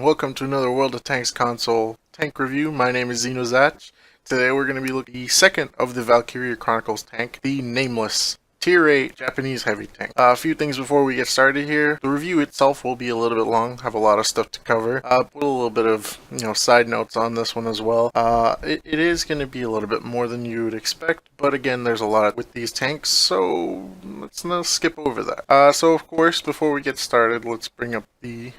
welcome to another World of Tanks console tank review. My name is Xenozach. Today we're going to be looking at the second of the Valkyria Chronicles tank, the Nameless. Tier 8 Japanese heavy tank. A few things before we get started here. The review itself will be a little bit long, have a lot of stuff to cover. Put a little bit of, side notes on this one as well. It is going to be a little bit more than you would expect, but again, there's a lot with these tanks, so let's not skip over that. So of course, before we get started, let's bring up the...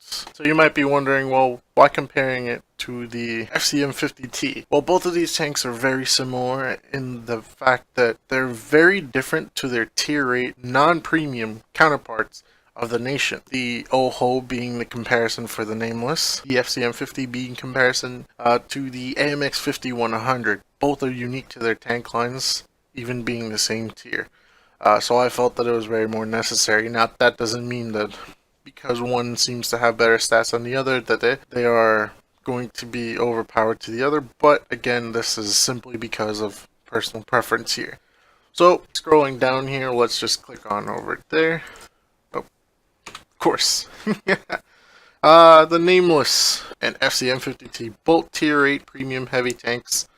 So you might be wondering, well, why comparing it to the FCM50T? Well, both of these tanks are very similar in the fact that they're very different to their tier 8 non-premium counterparts of the nation. The OHO being the comparison for the Nameless, the FCM50 being comparison to the AMX50-100. Both are unique to their tank lines, even being the same tier. So I felt that it was very more necessary. Now, that doesn't mean that because one seems to have better stats than the other, that they are going to be overpowered to the other, but again, this is simply because of personal preference here. So, scrolling down here, let's just click on over there. Oh, of course. The Nameless and FCM50T, both tier 8 premium heavy tanks.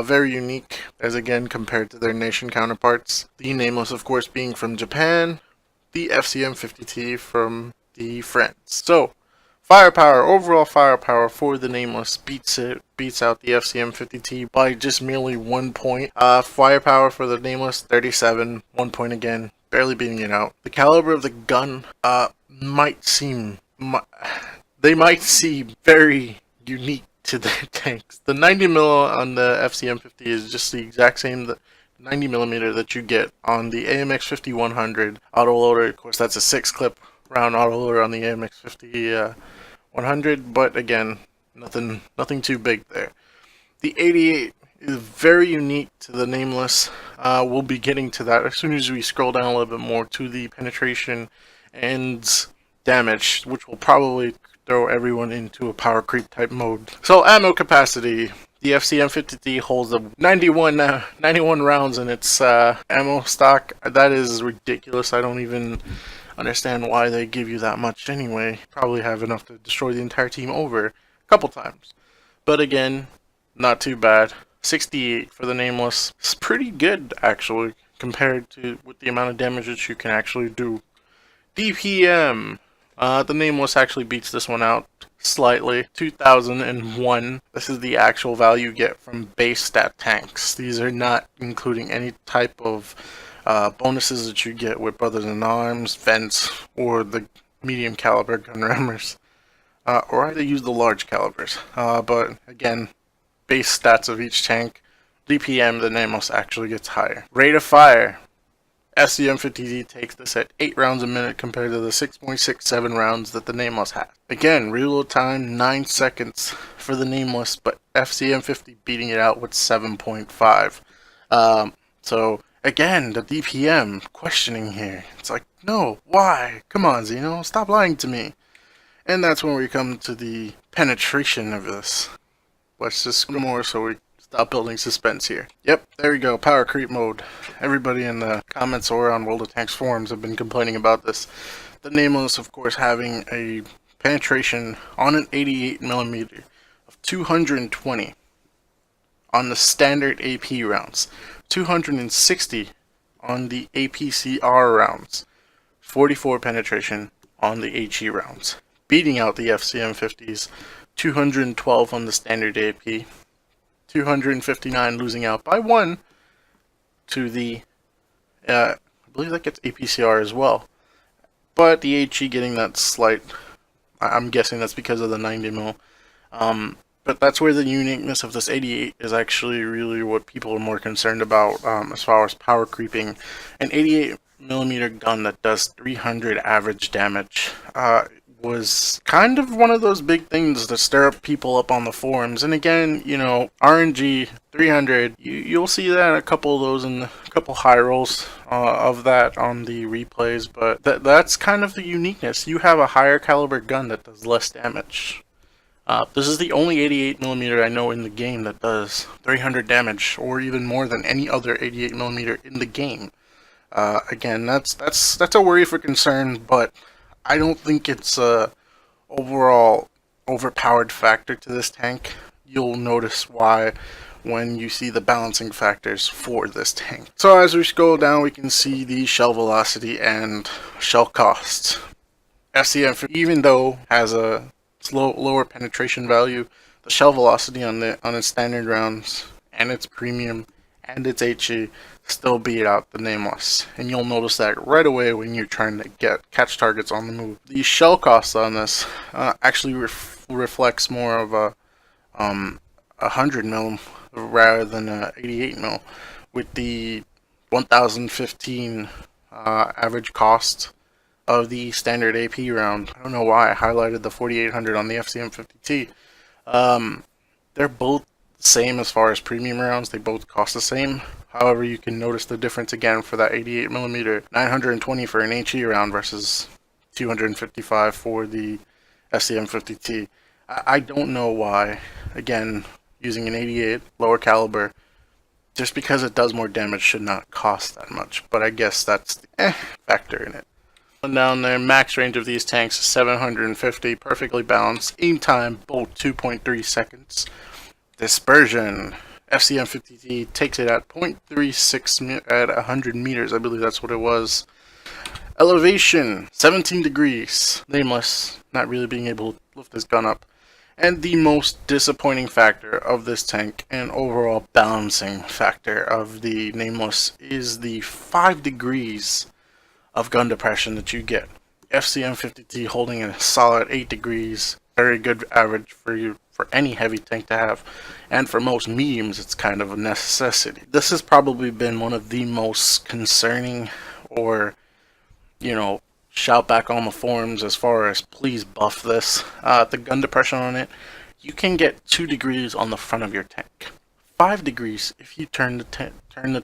Very unique, as again, compared to their nation counterparts. The Nameless, of course, being from Japan, the FCM50T from the Friends. So, firepower, overall firepower for the Nameless beats out the FCM50T by just merely 1 point. Firepower for the Nameless, 37, 1 point again, barely beating it out. The caliber of the gun might seem very unique to their tanks. The 90mm on the FCM50 is just the exact same 90mm that you get on the AMX50-100 autoloader. Of course, that's a 6-clip round autoloader on the AMX50 100, but again, nothing too big there. The 88 is very unique to the Nameless. We'll be getting to that as soon as we scroll down a little bit more to the penetration and damage, which will probably throw everyone into a power creep type mode. So, ammo capacity. The FCM50T holds 91 rounds in its ammo stock. That is ridiculous. I don't even understand why they give you that much anyway. Probably have enough to destroy the entire team over a couple times. But again, not too bad. 68 for the Nameless. It's pretty good, actually, compared to with the amount of damage that you can actually do. DPM. The Nameless actually beats this one out slightly. 2001. This is the actual value you get from base stat tanks. These are not including any type of bonuses that you get with Brothers in Arms, Vents, or the medium caliber gun rammers. Or either use the large calibers. But again, base stats of each tank. DPM, the Nameless actually gets higher. Rate of fire. SCM50T takes this at 8 rounds a minute compared to the 6.67 rounds that the Nameless has. Again, reload time 9 seconds for the Nameless, but FCM50 beating it out with 7.5. So again, the DPM questioning here. It's like, no, why? Come on, Xeno, stop lying to me. And that's when we come to the penetration of this. Let's just go more so we stop building suspense here. Yep, there we go, power creep mode. Everybody in the comments or on World of Tanks forums have been complaining about this. The Nameless, of course, having a penetration on an 88mm of 220 on the standard AP rounds, 260 on the APCR rounds, 44 penetration on the HE rounds, beating out the FCM50's 212 on the standard AP, 259 losing out by 1 to the, I believe that gets APCR as well. But the HE getting that slight, I'm guessing that's because of the 90mm. But that's where the uniqueness of this 88 is actually really what people are more concerned about as far as power creeping. An 88mm gun that does 300 average damage was kind of one of those big things that stir up people up on the forums. And again, RNG 300, you'll see that a couple of those in a couple high rolls of that on the replays, but that's kind of the uniqueness. You have a higher caliber gun that does less damage. This is the only 88mm I know in the game that does 300 damage, or even more than any other 88mm in the game. Again, that's a worry for concern, but I don't think it's overall overpowered factor to this tank. You'll notice why when you see the balancing factors for this tank. So as we scroll down, we can see the shell velocity and shell cost. FCM, even though has a lower penetration value, the shell velocity on its standard rounds and its premium and its HE still beat out the Nameless, and you'll notice that right away when you're trying to catch targets on the move. The shell cost on this actually reflects more of a 100 mil rather than a 88 mil, with the 1015 average cost of the standard AP round. I don't know why I highlighted the 4800 on the FCM50T. They're both the same as far as premium rounds. They both cost the same. However, you can notice the difference again for that 88mm, 920 for an HE round versus 255 for the FCM50T. I don't know why. Again, using an 88 lower caliber, just because it does more damage should not cost that much. But I guess that's the factor in it. Down there, max range of these tanks is 750, perfectly balanced. Aim time, both 2.3 seconds. Dispersion, FCM50T takes it at 0.36 at 100 meters, I believe that's what it was. Elevation, 17 degrees. Nameless, not really being able to lift this gun up. And the most disappointing factor of this tank and overall balancing factor of the Nameless is the 5 degrees of gun depression that you get. FCM50T holding a solid 8 degrees, very good average for any heavy tank to have, and for most mediums it's kind of a necessity. This has probably been one of the most concerning, or shout back on the forums as far as please buff this. The gun depression on it, you can get 2 degrees on the front of your tank, 5 degrees if you turn the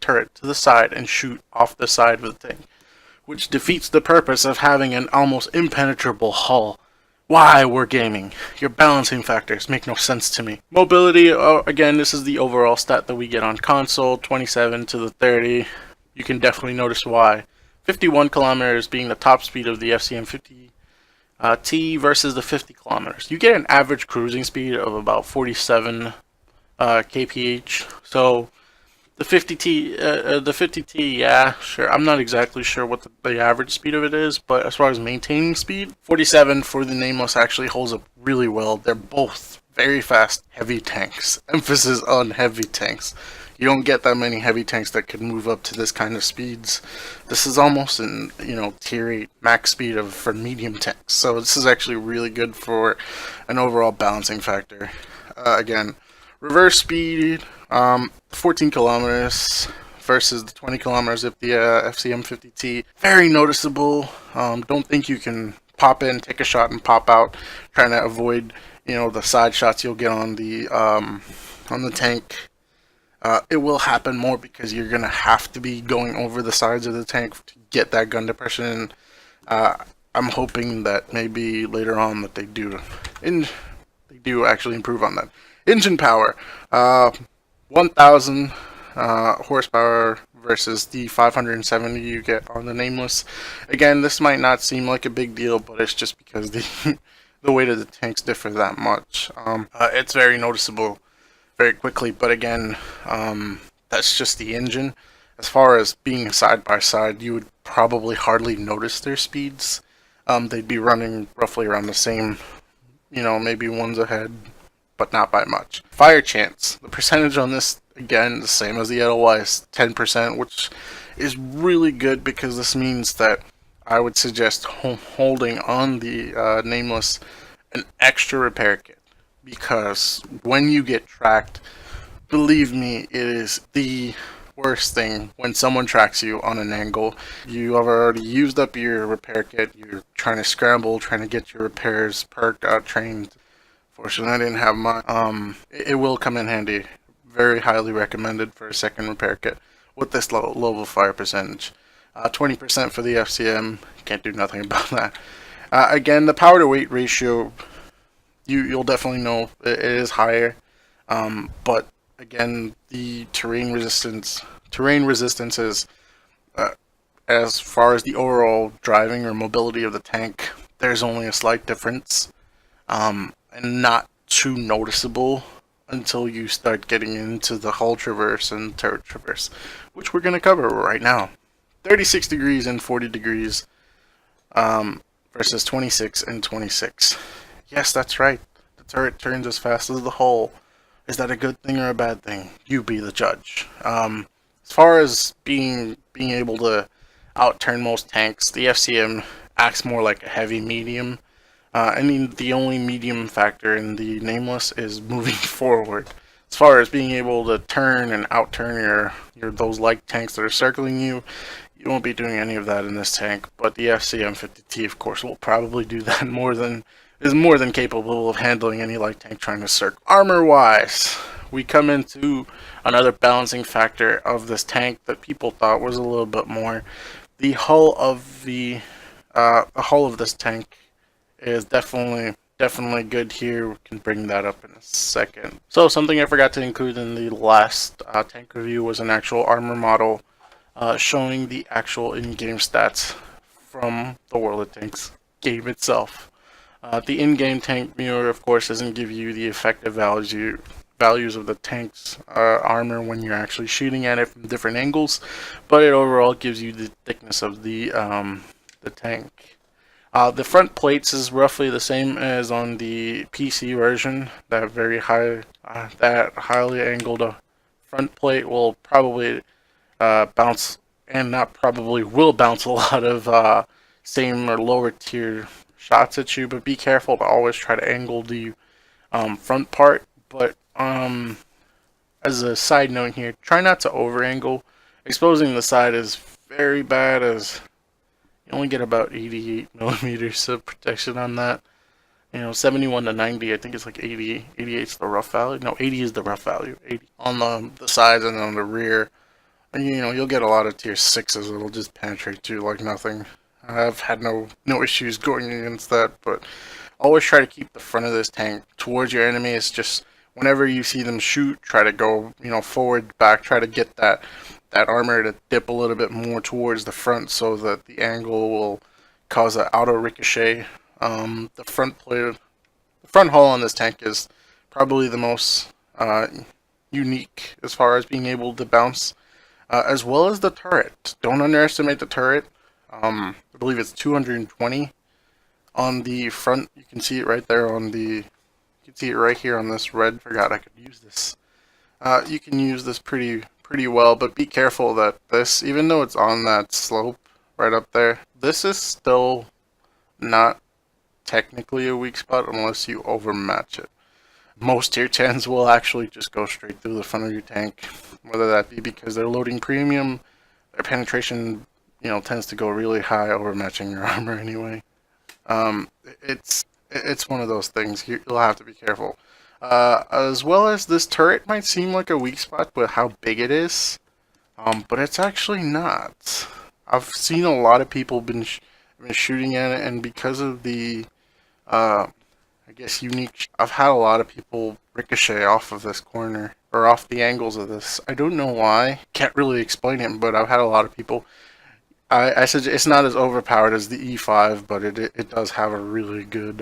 turret to the side and shoot off the side of the tank, which defeats the purpose of having an almost impenetrable hull. Why wargaming? Your balancing factors make no sense to me. Mobility, again, this is the overall stat that we get on console, 27 to the 30. You can definitely notice why. 51 kilometers being the top speed of the FCM50T versus the 50 kilometers. You get an average cruising speed of about 47 kph. So the 50T, yeah, sure. I'm not exactly sure what the average speed of it is, but as far as maintaining speed, 47 for the Nameless actually holds up really well. They're both very fast, heavy tanks. Emphasis on heavy tanks. You don't get that many heavy tanks that could move up to this kind of speeds. This is almost an tier 8 max speed for medium tanks. So this is actually really good for an overall balancing factor. Again, reverse speed, 14 kilometers versus the 20 kilometers of the FCM50T. Very noticeable. Don't think you can pop in, take a shot, and pop out, trying to avoid the side shots you'll get on the tank. It will happen more because you're gonna have to be going over the sides of the tank to get that gun depression. I'm hoping that maybe later on that they do actually improve on that. Engine power, 1,000 horsepower versus the 570 you get on the Nameless. Again, this might not seem like a big deal, but it's just because the weight of the tanks differ that much. It's very noticeable very quickly, but again, that's just the engine. As far as being side by side, you would probably hardly notice their speeds. They'd be running roughly around the same, maybe one's ahead, but not by much. Fire chance, the percentage on this, again, the same as the Edelweiss, 10%, which is really good because this means that I would suggest holding on the Nameless an extra repair kit, because when you get tracked, believe me, it is the worst thing when someone tracks you on an angle. You have already used up your repair kit, you're trying to scramble, trying to get your repairs perked out, trained. Fortunately, I didn't have mine. It will come in handy. Very highly recommended for a second repair kit with this low fire percentage. 20% for the FCM, can't do nothing about that. Again, the power to weight ratio, you'll definitely know it is higher, but again, the terrain resistance is, as far as the overall driving or mobility of the tank, there's only a slight difference. and not too noticeable until you start getting into the hull traverse and turret traverse, which we're going to cover right now. 36 degrees and 40 degrees versus 26 and 26. Yes, that's right. The turret turns as fast as the hull. Is that a good thing or a bad thing? You be the judge. As far as being able to outturn most tanks, the FCM acts more like a heavy medium. I mean, the only medium factor in the Nameless is moving forward. As far as being able to turn and outturn your those light tanks that are circling you, you won't be doing any of that in this tank. But the FCM50T, of course, will probably do that is more than capable of handling any light tank trying to circle. Armor-wise, we come into another balancing factor of this tank that people thought was a little bit more. The hull of the hull of this tank is definitely good here. We can bring that up in a second. So something I forgot to include in the last tank review was an actual armor model showing the actual in-game stats from the World of Tanks game itself. The in-game tank mirror, of course, doesn't give you the effective values of the tank's armor when you're actually shooting at it from different angles, but it overall gives you the thickness of the tank. The front plates is roughly the same as on the PC version. That very high, that highly angled front plate will probably bounce, and not probably will bounce a lot of same or lower tier shots at you. But be careful to always try to angle the front part. But as a side note here, try not to over angle. Exposing the side is very bad, as you only get about 88 millimeters of protection on that. 71 to 90, I think it's like 80. 88 is the rough value. No, 80 is the rough value. 80 on the sides and on the rear. And you'll get a lot of tier 6s. It'll just penetrate you like nothing. I've had no issues going against that, but always try to keep the front of this tank towards your enemy. It's just whenever you see them shoot, try to go, forward, back, try to get that armor to dip a little bit more towards the front so that the angle will cause an auto ricochet. The front hull on this tank is probably the most unique as far as being able to bounce, as well as the turret. Don't underestimate the turret. I believe it's 220 on the front. You can see it right there you can see it right here on this red. Forgot I could use this. You can use this pretty well, but be careful that this, even though it's on that slope right up there, this is still not technically a weak spot unless you overmatch it. Most tier 10s will actually just go straight through the front of your tank, whether that be because they're loading premium, their penetration tends to go really high, overmatching your armor anyway. It's one of those things. You'll have to be careful. As well as this turret might seem like a weak spot with how big it is, but it's actually not. I've seen a lot of people been shooting at it, and because of the I guess unique, I've had a lot of people ricochet off of this corner or off the angles of this. I don't know why. Can't really explain it, but I've had a lot of people. I said it's not as overpowered as the E5, but it does have a really good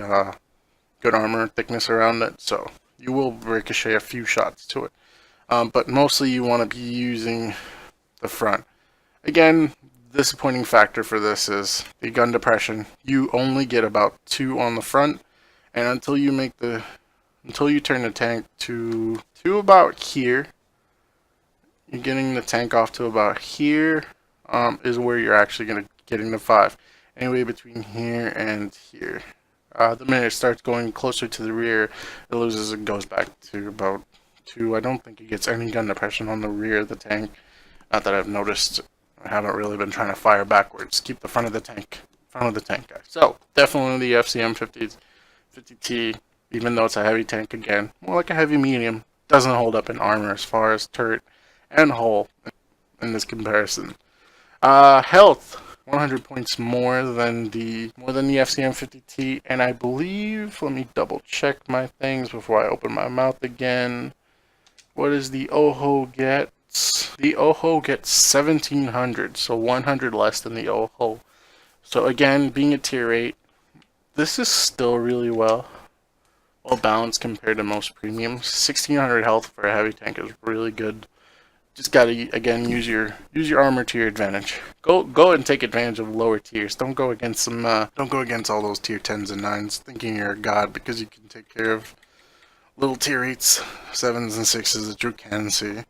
good armor thickness around it, so you will ricochet a few shots to it. But mostly you want to be using the front. Again, disappointing factor for this is the gun depression. You only get about 2 on the front, and until you turn the tank to about here, you're getting the tank off to about here. Is where you're actually getting the 5. Anyway, between here and here. The minute it starts going closer to the rear, it loses and goes back to about 2. I don't think it gets any gun depression on the rear of the tank. Not that I've noticed. I haven't really been trying to fire backwards. Keep the front of the tank. Guys. So, definitely the FCM 50T, even though it's a heavy tank again, more like a heavy medium, doesn't hold up in armor as far as turret and hull in this comparison. Health, 100 points more than the FCM 50T, and I believe, let me double check my things before I open my mouth again. What does the OHO get? The OHO gets 1700, so 100 less than the OHO. So again, being a tier 8, this is still really well well balanced compared to most premiums. 1600 health for a heavy tank is really good. Just gotta again use your armor to your advantage. Go and take advantage of lower tiers. Don't go against some don't go against all those tier 10s and 9s thinking you're a god because you can take care of little tier 8s, 7s and 6s that you can see.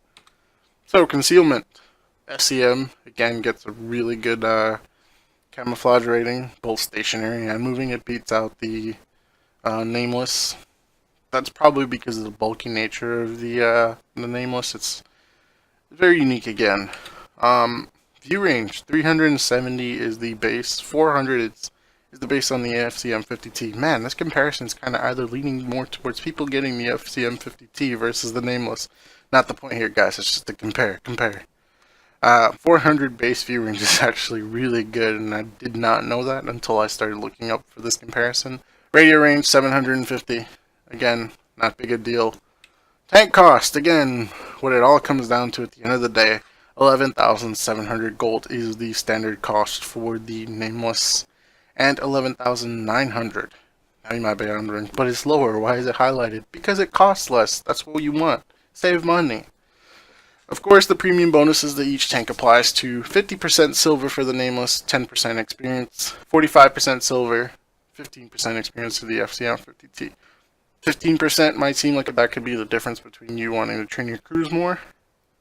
So concealment. SCM again gets a really good camouflage rating, both stationary and moving. It beats out the Nameless. That's probably because of the bulky nature of the Nameless. It's very unique again. View range 370 is the base. 400 is the base on the FCM50T. Man, this comparison is kind of either leaning more towards people getting the FCM50T versus the Nameless. Not the point here, guys. It's just to compare. 400 base view range is actually really good, and I did not know that until I started looking up for this comparison. Radio range 750. Again, not big a deal. Tank cost, again, what it all comes down to at the end of the day, 11,700 gold is the standard cost for the Nameless, and 11,900. Now you might be wondering, but it's lower, why is it highlighted? Because it costs less, that's what you want. Save money. Of course, the premium bonuses that each tank applies to: 50% silver for the Nameless, 10% experience, 45% silver, 15% experience to the FCM50T. 15% might seem like that could be the difference between you wanting to train your crews more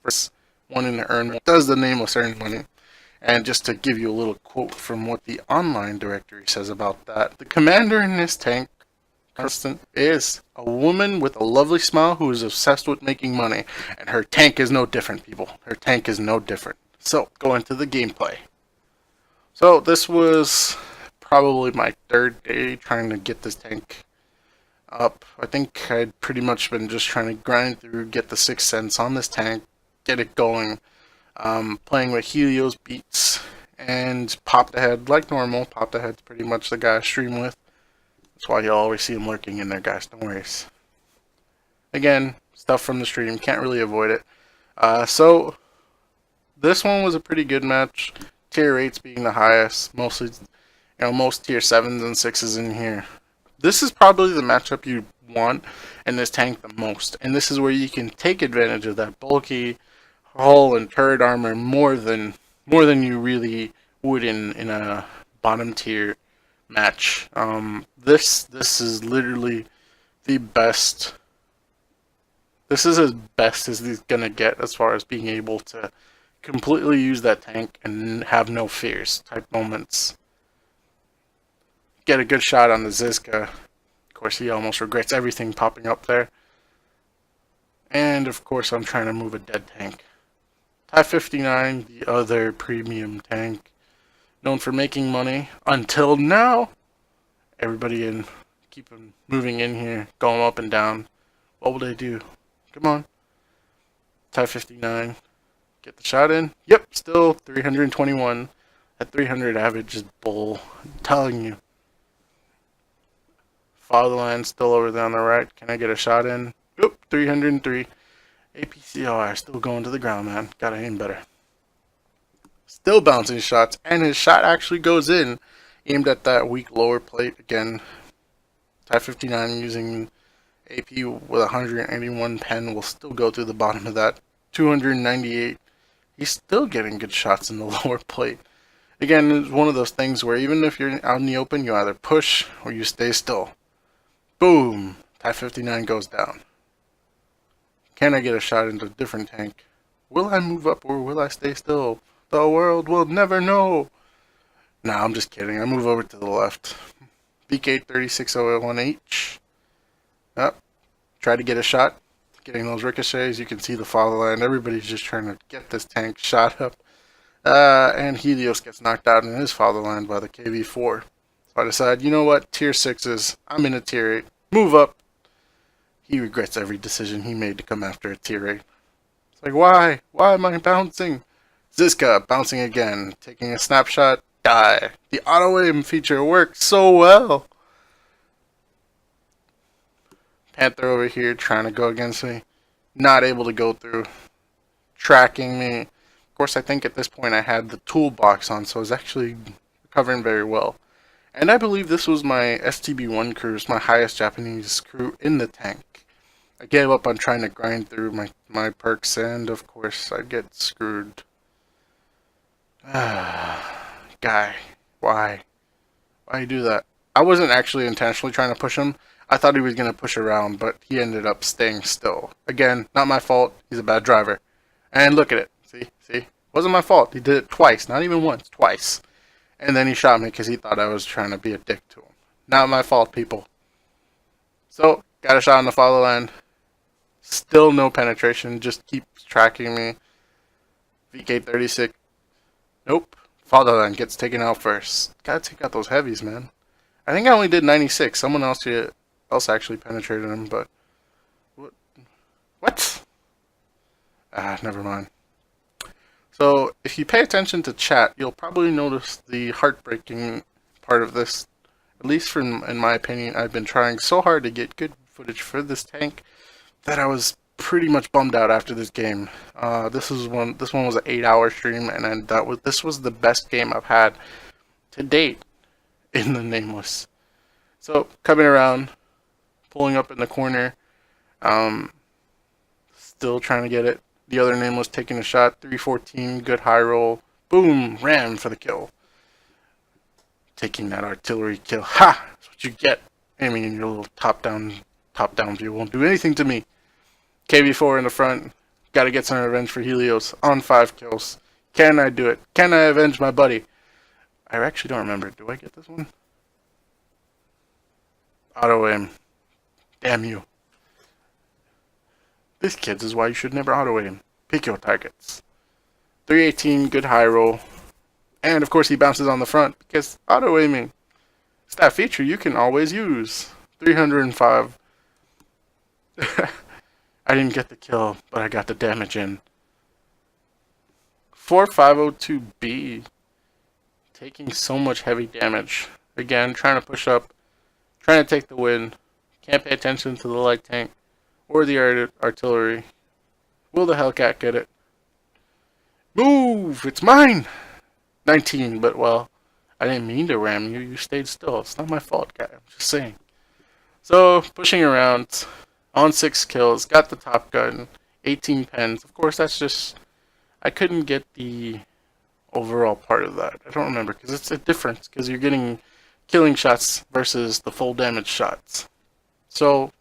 versus wanting to earn more. Does the Nameless earn money? And just to give you a little quote from what the online directory says about that, the commander in this tank constant is a woman with a lovely smile who is obsessed with making money, and her tank is no different, people. Her tank is no different. So, go into the gameplay. So, this was probably my third day trying to get this tank up. I think I'd pretty much been just trying to grind through, get the 6th sense on this tank, get it going, playing with Helios beats, and popped ahead like normal. Popped ahead's pretty much the guy I stream with. That's why you'll always see him lurking in there, guys. Don't worry. Again, stuff from the stream. Can't really avoid it. So, this one was a pretty good match. Tier 8s being the highest. Mostly, most tier 7s and 6s in here. This is probably the matchup you want in this tank the most. And this is where you can take advantage of that bulky hull and turret armor more than you really would in a bottom tier match. This is literally the best. This is as best as he's gonna get as far as being able to completely use that tank and have no fears type moments. Get a good shot on the Zizka. Of course, he almost regrets everything popping up there. And of course, I'm trying to move a dead tank. Type 59, the other premium tank, known for making money until now. Everybody in, keep them moving in here, going up and down. What will they do? Come on. Type 59, get the shot in. Yep, still 321. At 300 average is bull. I'm telling you. Fatherland still over there on the right. Can I get a shot in? Oop, 303. APCR still going to the ground, man. Gotta aim better. Still bouncing shots, and his shot actually goes in. Aimed at that weak lower plate again. Type 59 using AP with 181 pen will still go through the bottom of that. 298. He's still getting good shots in the lower plate. Again, it's one of those things where even if you're out in the open, you either push or you stay still. Boom! Type 59 goes down. Can I get a shot into a different tank? Will I move up or will I stay still? The world will never know. Nah, I'm just kidding. I move over to the left. BK36001H. Up. Try to get a shot. Getting those ricochets. You can see the fatherland. Everybody's just trying to get this tank shot up. And Helios gets knocked out in his fatherland by the KV4. So I decide, you know what? Tier 6s. I'm in a tier 8. Move up. He regrets every decision he made to come after a tier 8. It's like, why? Why am I bouncing? Zizka bouncing again. Taking a snapshot. Die. The auto aim feature works so well. Panther over here trying to go against me. Not able to go through. Tracking me. Of course, I think at this point I had the toolbox on, so I was actually recovering very well. And I believe this was my STB-1 cruise, my highest Japanese crew in the tank. I gave up on trying to grind through my perks, and of course I'd get screwed. Guy, why? Why you do that? I wasn't actually intentionally trying to push him. I thought he was going to push around, but he ended up staying still. Again, not my fault. He's a bad driver. And look at it. See? Wasn't my fault. He did it twice. Not even once. Twice. And then he shot me because he thought I was trying to be a dick to him. Not my fault, people. So, got a shot on the fatherland. Still no penetration. Just keeps tracking me. VK36. Nope. Fatherland gets taken out first. Gotta take out those heavies, man. I think I only did 96. Someone else actually penetrated him, but... What? Never mind. So, if you pay attention to chat, you'll probably notice the heartbreaking part of this. At least in my opinion, I've been trying so hard to get good footage for this tank that I was pretty much bummed out after this game. This one was an 8-hour stream, and this was the best game I've had to date in the Nameless. So, coming around, pulling up in the corner, still trying to get it. The other Nameless taking a shot, 314, good high roll, boom, ram for the kill. Taking that artillery kill, ha! That's what you get. Aiming in your little top-down view won't do anything to me. KV4 in the front, gotta get some revenge for Helios, on 5 kills. Can I do it? Can I avenge my buddy? I actually don't remember. Do I get this one? Auto aim. Damn you. This, kids, is why you should never auto aim. Pick your targets. 318, good high roll. And of course he bounces on the front because auto aiming. It's that feature you can always use. 305. I didn't get the kill, but I got the damage in. 4502B. Taking so much heavy damage. Again, trying to push up. Trying to take the win. Can't pay attention to the light tank. Or the artillery. Will the Hellcat get it? Move! It's mine! 19, but well, I didn't mean to ram you. You stayed still. It's not my fault, guy. I'm just saying. So, pushing around. On 6 kills. Got the top gun. 18 pens. Of course, that's just... I couldn't get the overall part of that. I don't remember, because it's a difference. Because you're getting killing shots versus the full damage shots. So...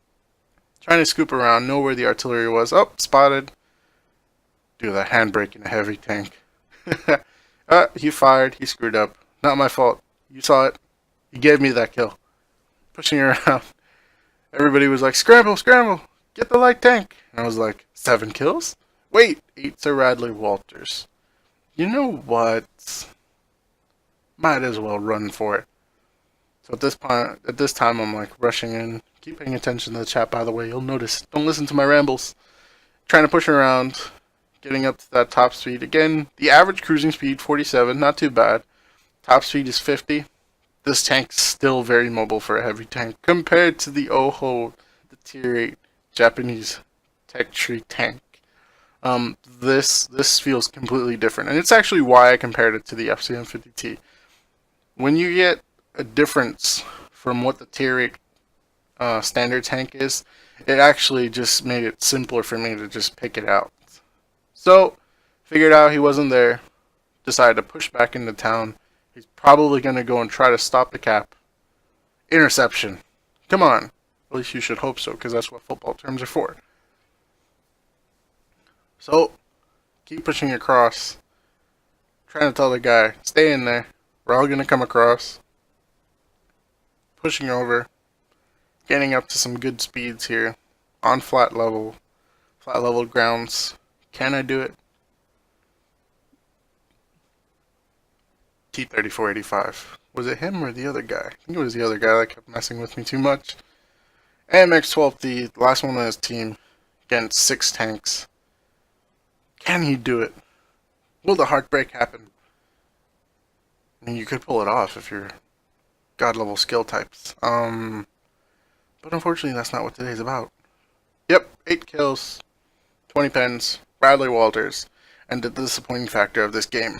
trying to scoop around, know where the artillery was. Oh, spotted. Do that handbrake in a heavy tank. He fired. He screwed up. Not my fault. You saw it. You gave me that kill. Pushing around. Everybody was like, scramble, scramble. Get the light tank. And I was like, 7 kills? Wait, 8 to Radley Walters. You know what? Might as well run for it. So at this time, I'm like rushing in. Keep paying attention to the chat, by the way. You'll notice. Don't listen to my rambles. Trying to push around. Getting up to that top speed. Again, the average cruising speed, 47. Not too bad. Top speed is 50. This tank's still very mobile for a heavy tank. Compared to the the tier 8 Japanese tech tree tank. This feels completely different. And it's actually why I compared it to the FCM50T. When you get a difference from what the tier 8 standard tank is, it actually just made it simpler for me to just pick it out. So, figured out he wasn't there, decided to push back into town. He's probably going to go and try to stop the cap. Interception. Come on. At least you should hope so, because that's what football terms are for. So, keep pushing across. Trying to tell the guy, stay in there. We're all going to come across. Pushing over. Getting up to some good speeds here. On flat level grounds. Can I do it? T-3485. Was it him or the other guy? I think it was the other guy that kept messing with me too much. AMX-12, the last one on his team, against 6 tanks. Can he do it? Will the heartbreak happen? I mean, you could pull it off if you're god-level skill types. But unfortunately, that's not what today's about. Yep, 8 kills, 20 pens, Bradley Walters, and the disappointing factor of this game.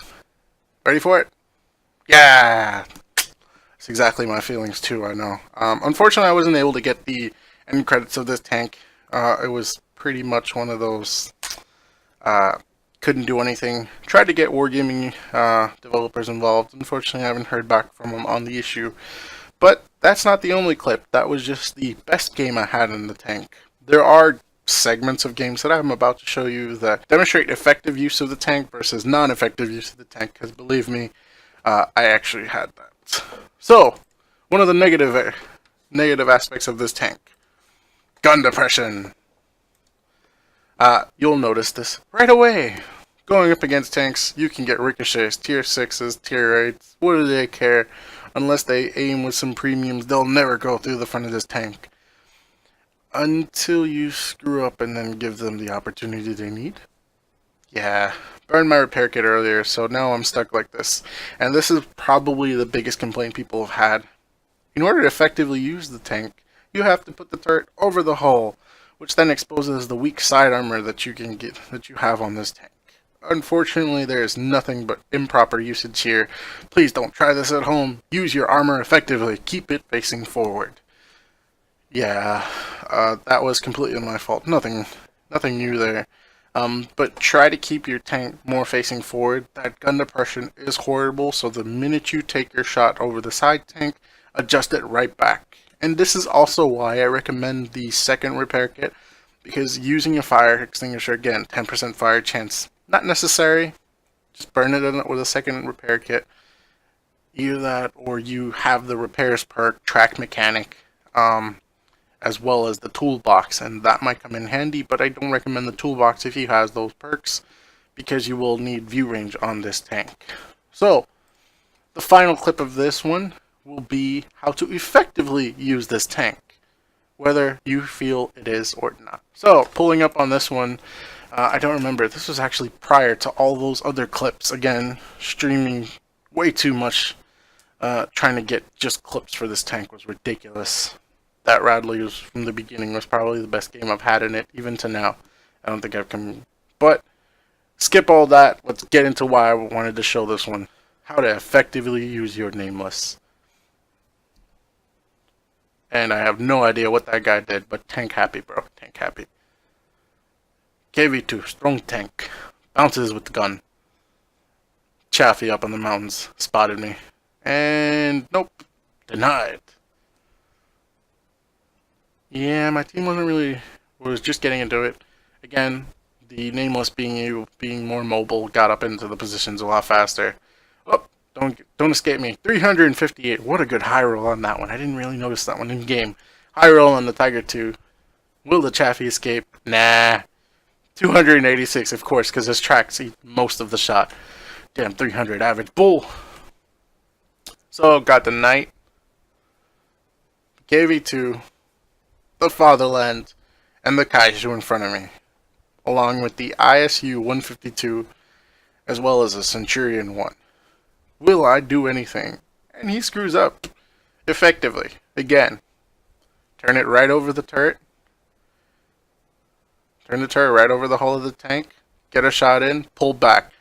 Ready for it? Yeah! It's exactly my feelings too, I know. Unfortunately, I wasn't able to get the end credits of this tank. It was pretty much one of those, uh, couldn't do anything. Tried to get Wargaming developers involved. Unfortunately, I haven't heard back from them on the issue. But that's not the only clip. That was just the best game I had in the tank. There are segments of games that I'm about to show you that demonstrate effective use of the tank versus non-effective use of the tank, because believe me, I actually had that. So, one of the negative aspects of this tank. Gun depression. You'll notice this right away. Going up against tanks, you can get ricochets, tier 6s, tier 8s, what do they care? Unless they aim with some premiums, they'll never go through the front of this tank. Until you screw up and then give them the opportunity they need. Yeah, burned my repair kit earlier, so now I'm stuck like this. And this is probably the biggest complaint people have had. In order to effectively use the tank, you have to put the turret over the hull, which then exposes the weak side armor that you have on this tank. Unfortunately, there is nothing but improper usage here. Please don't try this at home. Use your armor effectively. Keep it facing forward. Yeah, that was completely my fault. Nothing new there. But try to keep your tank more facing forward. That gun depression is horrible, so the minute you take your shot over the side tank, adjust it right back. And this is also why I recommend the second repair kit, because using a fire extinguisher, again, 10% fire chance, not necessary. Just burn it in with a second repair kit. Either that, or you have the repairs perk, track mechanic, as well as the toolbox, and that might come in handy, but I don't recommend the toolbox if you have those perks, because you will need view range on this tank. So, the final clip of this one will be how to effectively use this tank, whether you feel it is or not. So, pulling up on this one, I don't remember, this was actually prior to all those other clips. Again, streaming way too much, trying to get just clips for this tank was ridiculous. That Radley was, from the beginning, was probably the best game I've had in it, even to now. I don't think I've come... But, skip all that, let's get into why I wanted to show this one. How to effectively use your Nameless. And I have no idea what that guy did, but tank happy, bro. Tank happy. KV2, strong tank. Bounces with the gun. Chaffee up on the mountains. Spotted me. And nope. Denied. Yeah, my team was just getting into it. Again, the Nameless being more mobile got up into the positions a lot faster. Oh, don't escape me. 358. What a good high roll on that one. I didn't really notice that one in game. High roll on the Tiger 2. Will the Chaffee escape? Nah. 286, of course, because his tracks eat most of the shot. Damn, 300 average. Bull. So, got the Knight. KV2. The Fatherland. And the Kaiju in front of me. Along with the ISU 152. As well as a Centurion 1. Will I do anything? And he screws up. Effectively. Again. Turn it right over the turret. Turn the turret right over the hull of the tank. Get a shot in. Pull back.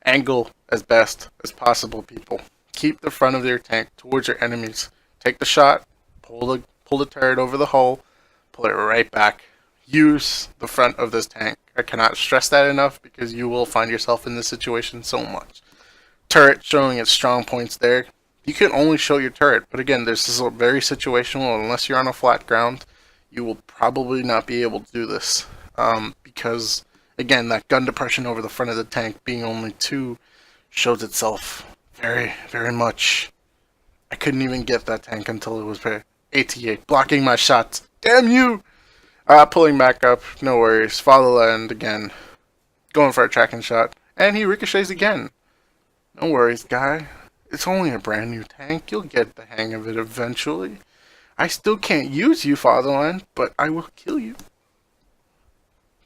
Angle as best as possible, people. Keep the front of your tank towards your enemies. Take the shot. Pull the turret over the hull. Pull it right back. Use the front of this tank. I cannot stress that enough, because you will find yourself in this situation so much. Turret showing its strong points there. You can only show your turret, but again, this is very situational. Unless you're on a flat ground, you will probably not be able to do this. Because, again, that gun depression over the front of the tank being only 2 shows itself very, very much. I couldn't even get that tank until it was 88, blocking my shots. Damn you! Pulling back up, no worries. Fatherland again, going for a tracking shot, and he ricochets again. No worries, guy. It's only a brand new tank. You'll get the hang of it eventually. I still can't use you, Fatherland, but I will kill you.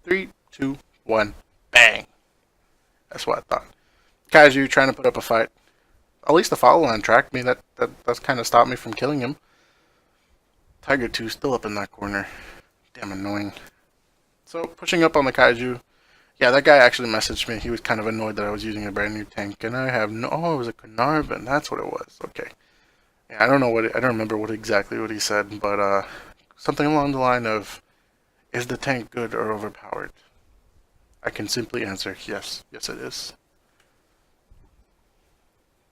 3, 2, 1, bang. That's what I thought. Kaiju trying to put up a fight. At least the Fatherland tracked me. That's kind of stopped me from killing him. Tiger 2 still up in that corner. Damn annoying. So, pushing up on the Kaiju. Yeah, that guy actually messaged me. He was kind of annoyed that I was using a brand new tank. And I have no... Oh, it was a Carnarvon. That's what it was. Okay. Yeah, I don't remember exactly what he said, but something along the line of, "Is the tank good or overpowered?" I can simply answer yes. Yes, it is.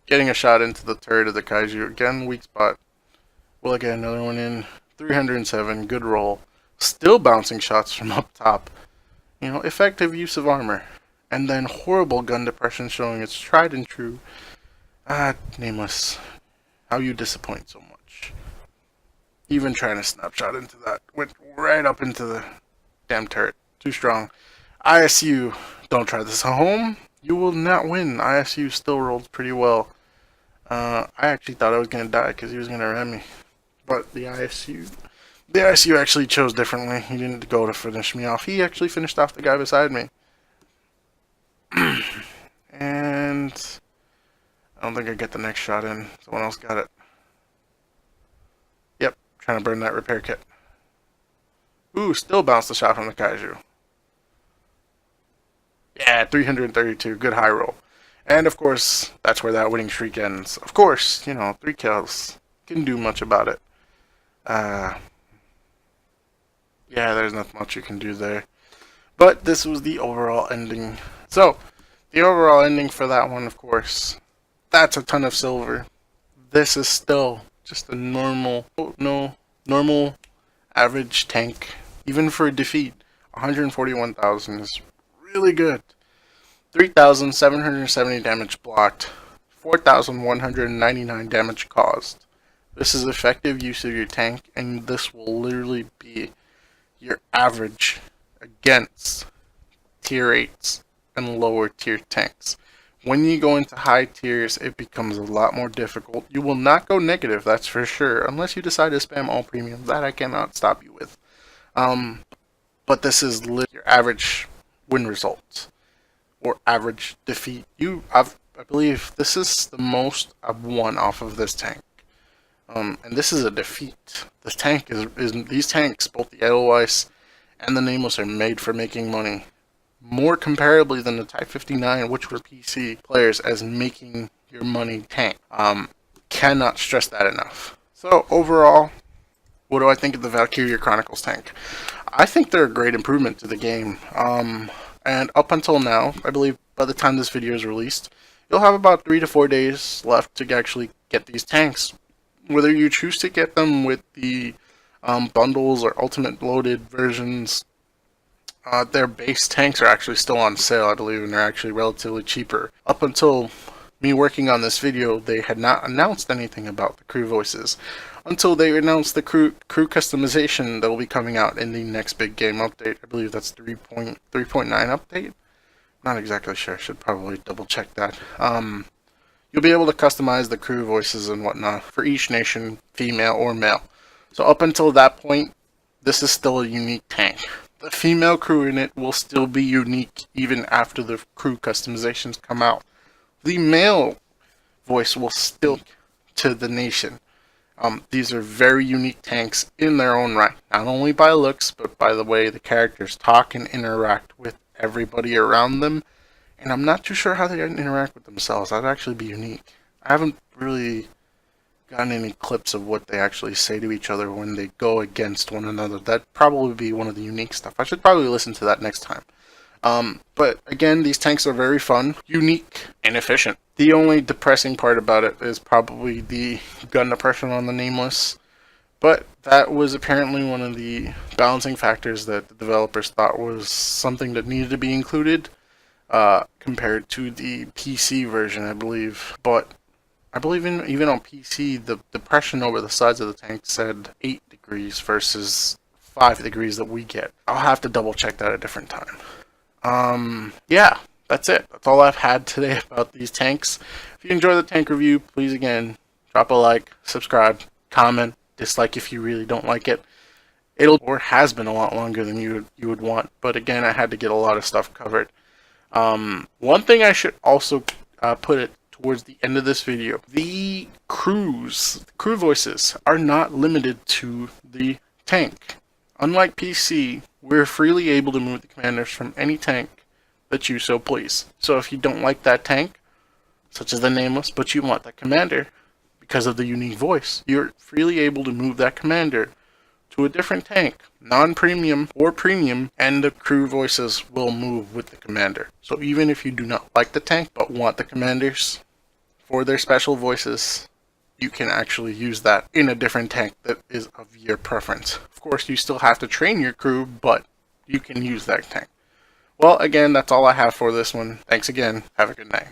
Getting a shot into the turret of the Kaiju again, weak spot. Will I get another one in? 307, good roll. Still bouncing shots from up top. You know, effective use of armor. And then horrible gun depression showing its tried and true. Nameless. How you disappoint so much. Even trying to snapshot into that. Went right up into the damn turret. Too strong. ISU. Don't try this at home. You will not win. ISU still rolled pretty well. I actually thought I was going to die because he was going to ram me. But the ISU actually chose differently. He didn't go to finish me off. He actually finished off the guy beside me. And I don't think I get the next shot in. Someone else got it. Yep, trying to burn that repair kit. Ooh, still bounced the shot from the Kaiju. Yeah, 332. Good high roll. And of course, that's where that winning streak ends. Of course, you know, 3 kills. Couldn't do much about it. Yeah, there's not much you can do there. But this was the overall ending. So, the overall ending for that one, of course, that's a ton of silver. This is still just a normal average tank. Even for a defeat, 141,000 is really good. 3,770 damage blocked, 4,199 damage caused. This is effective use of your tank, and this will literally be your average against tier 8s and lower tier tanks. When you go into high tiers, it becomes a lot more difficult. You will not go negative, that's for sure, unless you decide to spam all premiums. That I cannot stop you with. But this is literally your average win results or average defeat. I believe this is the most I've won off of this tank. And this is a defeat. This tank these tanks, both the Edelweiss and the Nameless, are made for making money. More comparably than the Type 59, which were PC players, as making your money tank. Cannot stress that enough. So overall, what do I think of the Valkyria Chronicles tank? I think they're a great improvement to the game. And up until now, I believe by the time this video is released, you'll have about 3 to 4 days left to actually get these tanks. Whether you choose to get them with the bundles or ultimate loaded versions, their base tanks are actually still on sale, I believe, and they're actually relatively cheaper. Up until me working on this video, they had not announced anything about the crew voices until they announced the crew customization that will be coming out in the next big game update. I believe that's 3.9 update. Not exactly sure. I should probably double check that. You'll be able to customize the crew voices and whatnot for each nation, female or male. So up until that point, this is still a unique tank. The female crew in it will still be unique even after the crew customizations come out. The male voice will still to the nation. These are very unique tanks in their own right, not only by looks, but by the way the characters talk and interact with everybody around them. And I'm not too sure how they interact with themselves. That'd actually be unique. I haven't really gotten any clips of what they actually say to each other when they go against one another. That'd probably be one of the unique stuff. I should probably listen to that next time. But again, these tanks are very fun, unique, and efficient. The only depressing part about it is probably the gun depression on the Nameless. But that was apparently one of the balancing factors that the developers thought was something that needed to be included. Compared to the PC version, I believe. But I believe even on PC, the depression over the sides of the tank said 8 degrees versus 5 degrees that we get. I'll have to double check that a different time. Yeah, that's it. That's all I've had today about these tanks. If you enjoy the tank review, please again, drop a like, subscribe, comment, dislike if you really don't like it. Has been a lot longer than you would want, but again, I had to get a lot of stuff covered. One thing I should also put it towards the end of this video. The crew voices are not limited to the tank. Unlike PC, we're freely able to move the commanders from any tank that you so please. So if you don't like that tank, such as the Nameless, but you want that commander, because of the unique voice. You're freely able to move that commander to a different tank, non-premium or premium, and the crew voices will move with the commander. So even if you do not like the tank but want the commanders for their special voices, you can actually use that in a different tank that is of your preference. Of course, you still have to train your crew, but you can use that tank. Well, again, that's all I have for this one. Thanks again. Have a good night.